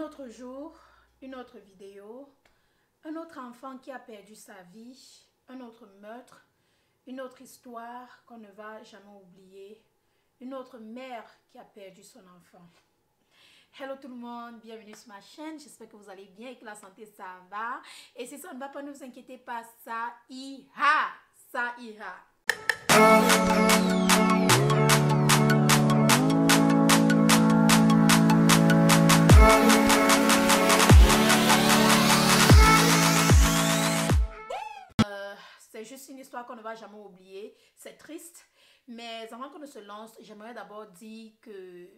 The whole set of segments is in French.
autre jour, une autre vidéo, un autre enfant qui a perdu sa vie, un autre meurtre, une autre histoire qu'on ne va jamais oublier, une autre mère qui a perdu son enfant. Hello tout le monde, bienvenue sur ma chaîne, j'espère que vous allez bien et que la santé ça va. Et si ça ne va pas, ne vous inquiétez pas, ça ira, ça ira. C'est juste une histoire qu'on ne va jamais oublier, c'est triste. Mais avant qu'on ne se lance, j'aimerais d'abord dire que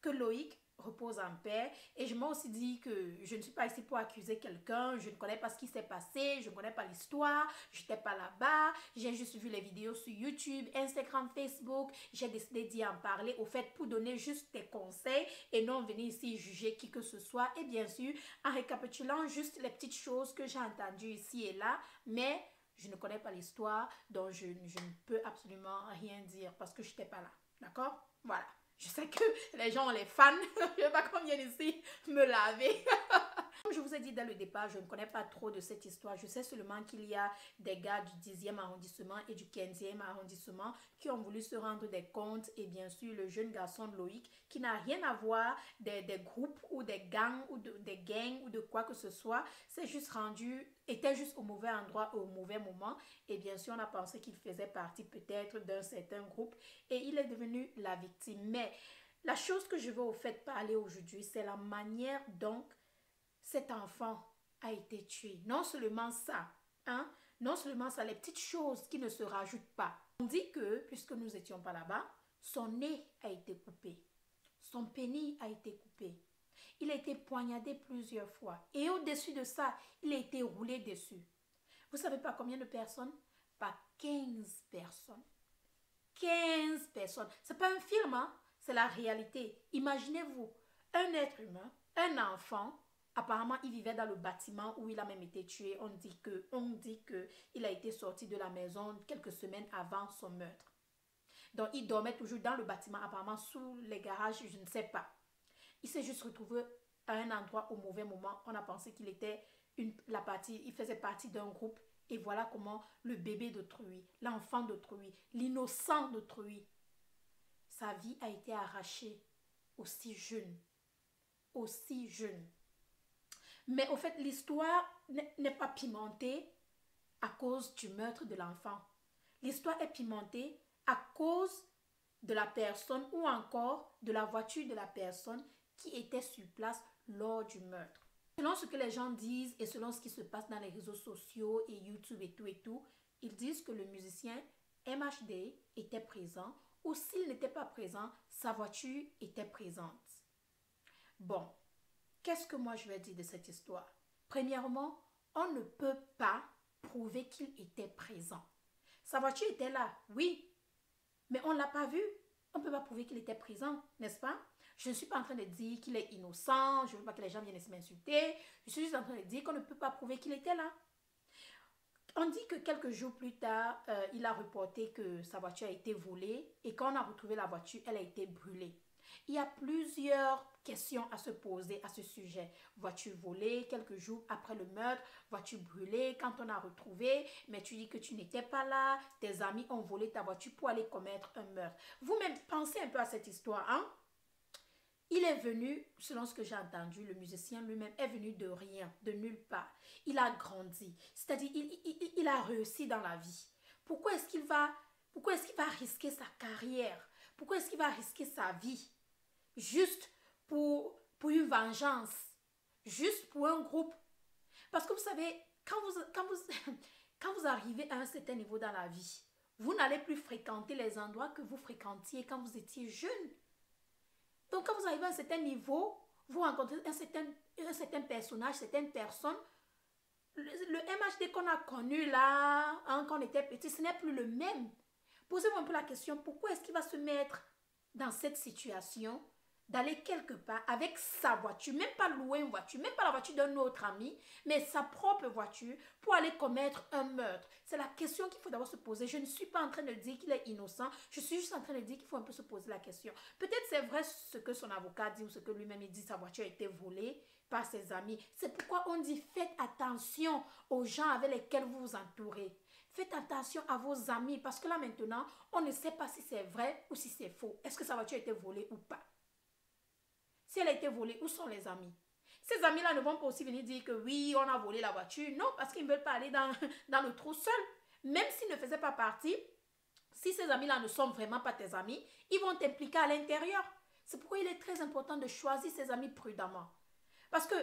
Loïc repose en paix. Et je m'ai aussi dit que je ne suis pas ici pour accuser quelqu'un. Je ne connais pas ce qui s'est passé. Je ne connais pas l'histoire. Je n'étais pas là-bas. J'ai juste vu les vidéos sur YouTube, Instagram, Facebook. J'ai décidé d'y en parler. Au fait, pour donner juste des conseils et non venir ici juger qui que ce soit. Et bien sûr, en récapitulant juste les petites choses que j'ai entendues ici et là. Mais je ne connais pas l'histoire, donc je ne peux absolument rien dire parce que je n'étais pas là. D'accord? Voilà. Je sais que les gens, les fans, je ne sais pas qu'on vienne ici me laver. Comme je vous ai dit dès le départ, je ne connais pas trop de cette histoire. Je sais seulement qu'il y a des gars du 10e arrondissement et du 15e arrondissement qui ont voulu se rendre des comptes. Et bien sûr, le jeune garçon de Loïc qui n'a rien à voir des groupes ou des gangs ou des gangs ou de quoi que ce soit. C'est juste rendu, était juste au mauvais endroit au mauvais moment. Et bien sûr, on a pensé qu'il faisait partie peut-être d'un certain groupe. Et il est devenu la victime. Mais la chose que je veux au fait parler aujourd'hui, c'est la manière dont cet enfant a été tué. Non seulement ça, hein? Non seulement ça, les petites choses qui ne se rajoutent pas. On dit que, puisque nous n'étions pas là-bas, son nez a été coupé. Son pénis a été coupé. Il a été poignardé plusieurs fois. Et au-dessus de ça, il a été roulé dessus. Vous savez pas combien de personnes? Pas 15 personnes. 15 personnes. C'est pas un film, hein? C'est la réalité. Imaginez-vous, un être humain, un enfant. Apparemment, il vivait dans le bâtiment où il a même été tué. On dit que il a été sorti de la maison quelques semaines avant son meurtre. Donc, il dormait toujours dans le bâtiment, apparemment sous les garages, je ne sais pas. Il s'est juste retrouvé à un endroit au mauvais moment. On a pensé qu'il était il faisait partie d'un groupe. Et voilà comment le bébé d'autrui, l'enfant d'autrui, l'innocent d'autrui, sa vie a été arrachée aussi jeune. Aussi jeune. Mais au fait, l'histoire n'est pas pimentée à cause du meurtre de l'enfant. L'histoire est pimentée à cause de la personne ou encore de la voiture de la personne qui était sur place lors du meurtre. Selon ce que les gens disent et selon ce qui se passe dans les réseaux sociaux et YouTube et tout, ils disent que le musicien MHD était présent ou s'il n'était pas présent, sa voiture était présente. Bon. Qu'est-ce que moi je vais dire de cette histoire? Premièrement, on ne peut pas prouver qu'il était présent. Sa voiture était là, oui, mais on ne l'a pas vu. On ne peut pas prouver qu'il était présent, n'est-ce pas? Je ne suis pas en train de dire qu'il est innocent, je ne veux pas que les gens viennent ici m'insulter. Je suis juste en train de dire qu'on ne peut pas prouver qu'il était là. On dit que quelques jours plus tard, il a reporté que sa voiture a été volée et quand on a retrouvé la voiture, elle a été brûlée. Il y a plusieurs questions à se poser à ce sujet. Voiture volée quelques jours après le meurtre, voiture brûlée quand on a retrouvé, mais tu dis que tu n'étais pas là, tes amis ont volé ta voiture pour aller commettre un meurtre. Vous-même, pensez un peu à cette histoire, hein? Il est venu, selon ce que j'ai entendu, le musicien lui-même est venu de rien, de nulle part. Il a grandi, c'est-à-dire il a réussi dans la vie. Pourquoi est-ce qu'il va risquer sa carrière? Pourquoi est-ce qu'il va risquer sa vie? Juste pour une vengeance, juste pour un groupe. Parce que vous savez, quand vous arrivez à un certain niveau dans la vie, vous n'allez plus fréquenter les endroits que vous fréquentiez quand vous étiez jeune. Donc quand vous arrivez à un certain niveau, vous rencontrez un certain personnage, certaines personnes. Le MHD qu'on a connu là, hein, quand on était petit, ce n'est plus le même. Posez-vous un peu la question, pourquoi est-ce qu'il va se mettre dans cette situation d'aller quelque part avec sa voiture, même pas louer une voiture, même pas la voiture d'un autre ami, mais sa propre voiture pour aller commettre un meurtre? C'est la question qu'il faut d'abord se poser. Je ne suis pas en train de dire qu'il est innocent, je suis juste en train de dire qu'il faut un peu se poser la question. Peut-être c'est vrai ce que son avocat dit ou ce que lui-même dit, sa voiture a été volée par ses amis. C'est pourquoi on dit faites attention aux gens avec lesquels vous vous entourez. Faites attention à vos amis parce que là maintenant, on ne sait pas si c'est vrai ou si c'est faux. Est-ce que sa voiture a été volée ou pas? Si elle a été volée, où sont les amis? Ces amis-là ne vont pas aussi venir dire que oui, on a volé la voiture. Non, parce qu'ils ne veulent pas aller dans le trou seul. Même s'ils ne faisaient pas partie, si ces amis-là ne sont vraiment pas tes amis, ils vont t'impliquer à l'intérieur. C'est pourquoi il est très important de choisir ses amis prudemment. Parce que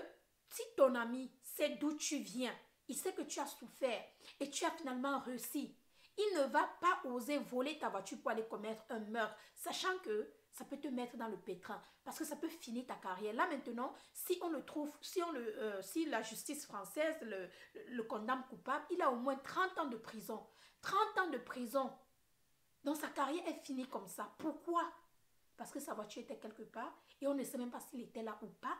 si ton ami sait d'où tu viens, il sait que tu as souffert et tu as finalement réussi, il ne va pas oser voler ta voiture pour aller commettre un meurtre, sachant que ça peut te mettre dans le pétrin parce que ça peut finir ta carrière. Là maintenant, si on le trouve, si la justice française le condamne coupable, il a au moins 30 ans de prison. 30 ans de prison. Donc sa carrière est finie comme ça. Pourquoi? Parce que sa voiture était quelque part et on ne sait même pas s'il était là ou pas.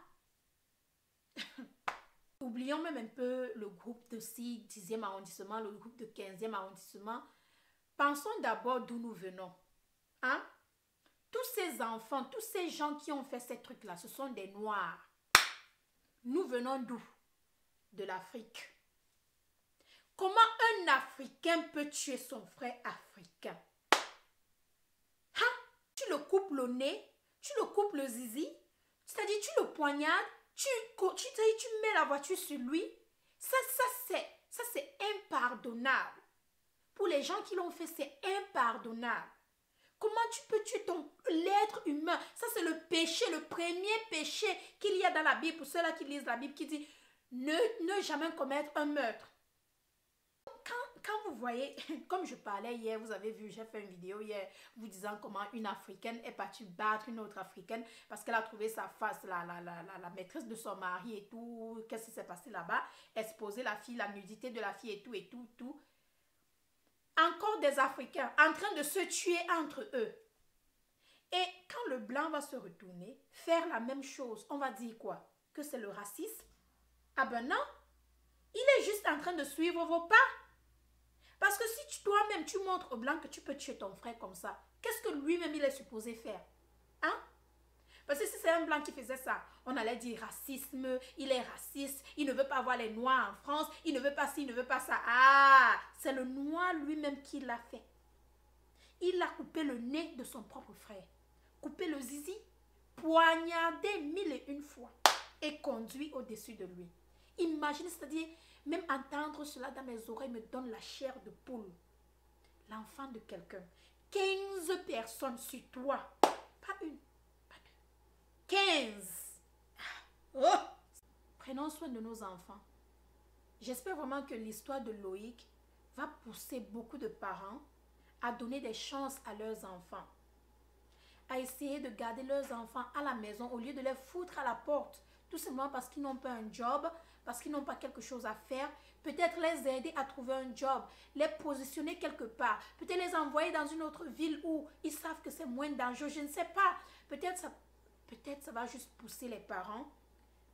Oublions même un peu le groupe de 10e arrondissement, le groupe de 15e arrondissement. Pensons d'abord d'où nous venons. Hein? Tous ces enfants, tous ces gens qui ont fait ces trucs-là, ce sont des Noirs. Nous venons d'où? De l'Afrique. Comment un Africain peut tuer son frère africain? Hein? Tu le coupes le nez, tu le coupes le zizi, c'est-à-dire tu le poignardes, tu mets la voiture sur lui. Ça c'est impardonnable. Pour les gens qui l'ont fait, c'est impardonnable. Comment tu peux tuer l'être humain? Ça, c'est le péché, le premier péché qu'il y a dans la Bible. Pour ceux-là qui lisent la Bible, qui dit ne jamais commettre un meurtre. Quand vous voyez, comme je parlais hier, vous avez vu, j'ai fait une vidéo hier vous disant comment une Africaine est partie battre une autre Africaine parce qu'elle a trouvé sa face, la maîtresse de son mari et tout. Qu'est-ce qui s'est passé là-bas? Exposer la fille, la nudité de la fille et tout. Encore des Africains en train de se tuer entre eux. Et quand le blanc va se retourner, faire la même chose, on va dire quoi? Que c'est le racisme? Ah ben non, il est juste en train de suivre vos pas. Parce que si toi-même tu montres au blanc que tu peux tuer ton frère comme ça, qu'est-ce que lui-même il est supposé faire? Hein? Parce que si c'est un blanc qui faisait ça, on allait dire racisme, il est raciste, il ne veut pas voir les noirs en France, il ne veut pas ci, il ne veut pas ça. Ah, c'est le noir lui-même qui l'a fait. Il a coupé le nez de son propre frère, coupé le zizi, poignardé 1001 fois et conduit au-dessus de lui. Imaginez, c'est-à-dire, même entendre cela dans mes oreilles me donne la chair de poule. L'enfant de quelqu'un. 15 personnes sur toi. Pas une, pas deux. 15. Oh! Prenons soin de nos enfants. J'espère vraiment que l'histoire de Loïc va pousser beaucoup de parents à donner des chances à leurs enfants. À essayer de garder leurs enfants à la maison au lieu de les foutre à la porte. Tout simplement parce qu'ils n'ont pas un job, parce qu'ils n'ont pas quelque chose à faire. Peut-être les aider à trouver un job, les positionner quelque part. Peut-être les envoyer dans une autre ville où ils savent que c'est moins dangereux. Je ne sais pas. Peut-être ça va juste pousser les parents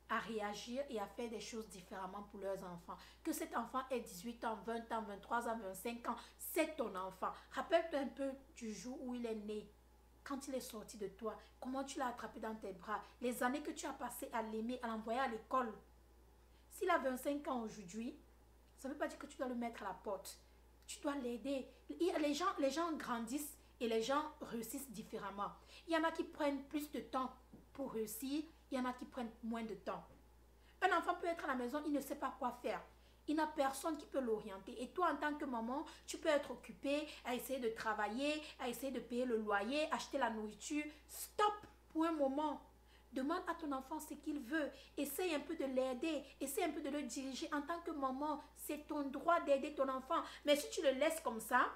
à réagir et à faire des choses différemment pour leurs enfants. Que cet enfant ait 18 ans, 20 ans, 23 ans, 25 ans, c'est ton enfant. Rappelle-toi un peu du jour où il est né. Quand il est sorti de toi, comment tu l'as attrapé dans tes bras, les années que tu as passées à l'aimer, à l'envoyer à l'école. S'il a 25 ans aujourd'hui, ça ne veut pas dire que tu dois le mettre à la porte. Tu dois l'aider. Les gens grandissent et les gens réussissent différemment. Il y en a qui prennent plus de temps pour réussir, il y en a qui prennent moins de temps. Un enfant peut être à la maison, il ne sait pas quoi faire. Il n'a personne qui peut l'orienter. Et toi, en tant que maman, tu peux être occupée à essayer de travailler, à essayer de payer le loyer, acheter la nourriture. Stop pour un moment. Demande à ton enfant ce qu'il veut. Essaye un peu de l'aider. Essaye un peu de le diriger. En tant que maman, c'est ton droit d'aider ton enfant. Mais si tu le laisses comme ça,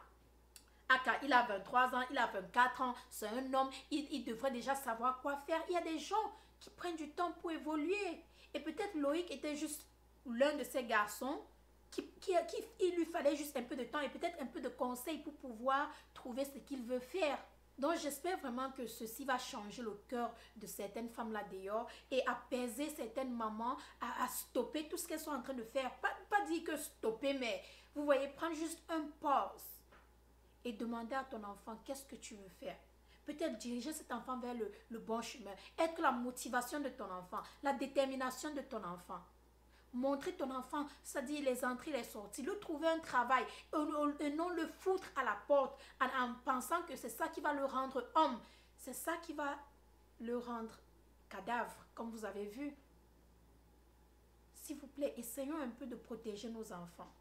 il a 23 ans, il a 24 ans, c'est un homme, il devrait déjà savoir quoi faire. Il y a des gens qui prennent du temps pour évoluer. Et peut-être Loïc était juste l'un de ces garçons il lui fallait juste un peu de temps et peut-être un peu de conseils pour pouvoir trouver ce qu'il veut faire. Donc j'espère vraiment que ceci va changer le cœur de certaines femmes là dehors et apaiser certaines mamans à stopper tout ce qu'elles sont en train de faire. Pas dire que stopper, mais vous voyez, prendre juste un pause et demander à ton enfant qu'est-ce que tu veux faire. Peut-être diriger cet enfant vers le bon chemin. Être la motivation de ton enfant, la détermination de ton enfant. Montrer ton enfant, c'est-à-dire les entrées, les sorties, lui trouver un travail et non le foutre à la porte en pensant que c'est ça qui va le rendre homme. C'est ça qui va le rendre cadavre, comme vous avez vu. S'il vous plaît, essayons un peu de protéger nos enfants.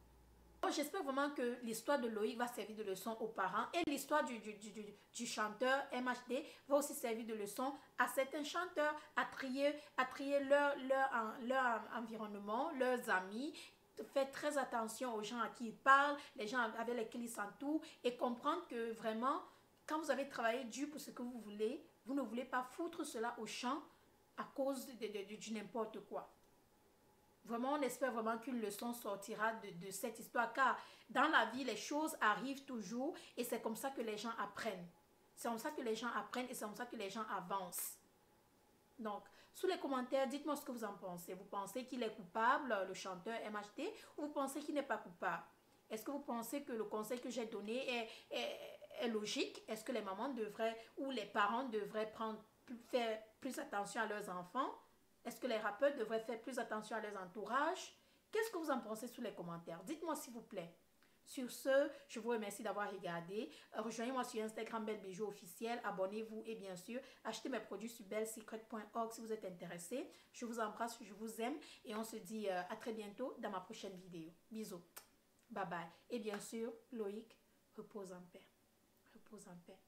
J'espère vraiment que l'histoire de Loïc va servir de leçon aux parents et l'histoire du chanteur MHD va aussi servir de leçon à certains chanteurs à trier leur environnement, leurs amis. Faites très attention aux gens à qui ils parlent, les gens avec lesquels ils s'entourent et comprendre que vraiment, quand vous avez travaillé dur pour ce que vous ne voulez pas foutre cela au champ à cause du n'importe quoi. Vraiment, on espère vraiment qu'une leçon sortira de cette histoire, car dans la vie, les choses arrivent toujours et c'est comme ça que les gens apprennent. C'est comme ça que les gens apprennent et c'est comme ça que les gens avancent. Donc, sous les commentaires, dites-moi ce que vous en pensez. Vous pensez qu'il est coupable, le chanteur MHD, ou vous pensez qu'il n'est pas coupable? Est-ce que vous pensez que le conseil que j'ai donné est logique? Est-ce que les mamans devraient ou les parents devraient faire plus attention à leurs enfants? Est-ce que les rappeurs devraient faire plus attention à leur entourage? Qu'est-ce que vous en pensez sous les commentaires? Dites-moi s'il vous plaît. Sur ce, je vous remercie d'avoir regardé. Rejoignez-moi sur Instagram Belle Bijou officiel. Abonnez-vous et bien sûr, achetez mes produits sur bellesecret.org si vous êtes intéressé. Je vous embrasse, je vous aime et on se dit à très bientôt dans ma prochaine vidéo. Bisous. Bye bye. Et bien sûr, Loïc, repose en paix. Repose en paix.